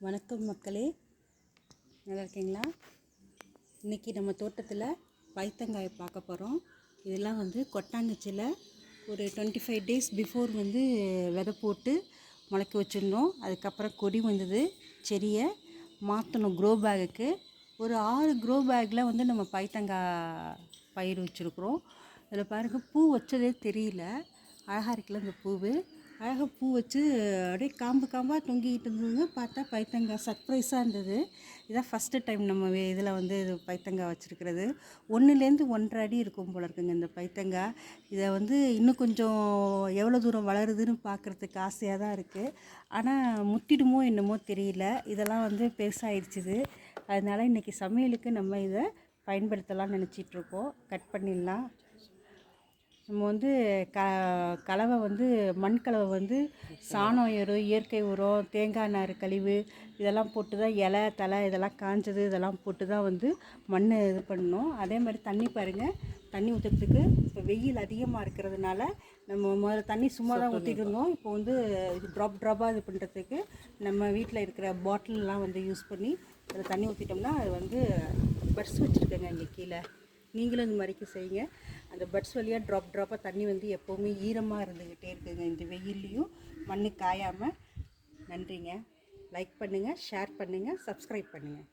வணக்கம் மக்களே, நல்லா இருக்கீங்களா? இன்றைக்கி நம்ம தோட்டத்தில் பைத்தங்காயை பார்க்க போகிறோம். இதெல்லாம் கொட்டாங்குச்சியில் ஒரு 25 டேஸ் பிஃபோர் விதை போட்டு முளைக்க வச்சுருந்தோம். அதுக்கப்புறம் கொடி வந்தது. செடியை மாற்றணும் க்ரோ பேகுக்கு. ஒரு 6 க்ரோ பேக்கில் நம்ம பைத்தங்காய் பயிர் வச்சுருக்குறோம். அதில் பாருங்கள், பூ வச்சதே தெரியல. அழகாக இருக்குல்ல இந்த பூவு. அழகாக பூ வச்சு அப்படியே காம்பாக தொங்கிக்கிட்டு இருந்ததுங்க. பார்த்தா பைத்தங்காய் சர்ப்ரைஸாக இருந்தது. இதான் ஃபஸ்ட்டு டைம் நம்ம இதில் இது பைத்தங்காய் வச்சுருக்கிறது. 1லேருந்து 1.5 அடி இருக்கும் போல இருக்குங்க இந்த பைத்தங்காய். இதை இன்னும் கொஞ்சம் எவ்வளோ தூரம் வளருதுன்னு பார்க்குறதுக்கு ஆசையாக தான் இருக்குது. ஆனால் முத்திடுமோ என்னமோ தெரியல. இதெல்லாம் பெருசாகிடுச்சிது. அதனால் இன்றைக்கி சமையலுக்கு நம்ம இதை பயன்படுத்தலாம்னு நினச்சிட்ருக்கோம். கட் பண்ணிடலாம். நம்ம கலவை மண் கலவை சாணம் எரு, இயற்கை உரம், தேங்காய் நார் கழிவு இதெல்லாம் போட்டு தான், இலை தலை இதெல்லாம் காஞ்சது இதெல்லாம் போட்டு தான் மண் இது பண்ணணும். அதே மாதிரி தண்ணி பாருங்கள், தண்ணி ஊற்றுறதுக்கு இப்போ வெயில் அதிகமாக இருக்கிறதுனால நம்ம முதல்ல தண்ணி சும்மா தான் ஊற்றிட்டு இருந்தோம். இப்போ இது ட்ராப்பாக இது பண்ணுறதுக்கு நம்ம வீட்டில் இருக்கிற பாட்டிலெலாம் யூஸ் பண்ணி அதில் தண்ணி ஊற்றிட்டோம்னா அது பர்ஸ் வச்சுருக்கேங்க இங்கே கீழே. நீங்களும் இந்த மாதிரிக்கு செய்யுங்க. அந்த பட்ஸ் வழியாக ட்ராப்பாக தண்ணி எப்போவுமே ஈரமாக இருந்துக்கிட்டே இருக்குங்க இந்த வெயில்லையும், மண் காயாமல். நன்றிங்க. லைக் பண்ணுங்கள், ஷேர் பண்ணுங்கள், சப்ஸ்கிரைப் பண்ணுங்கள்.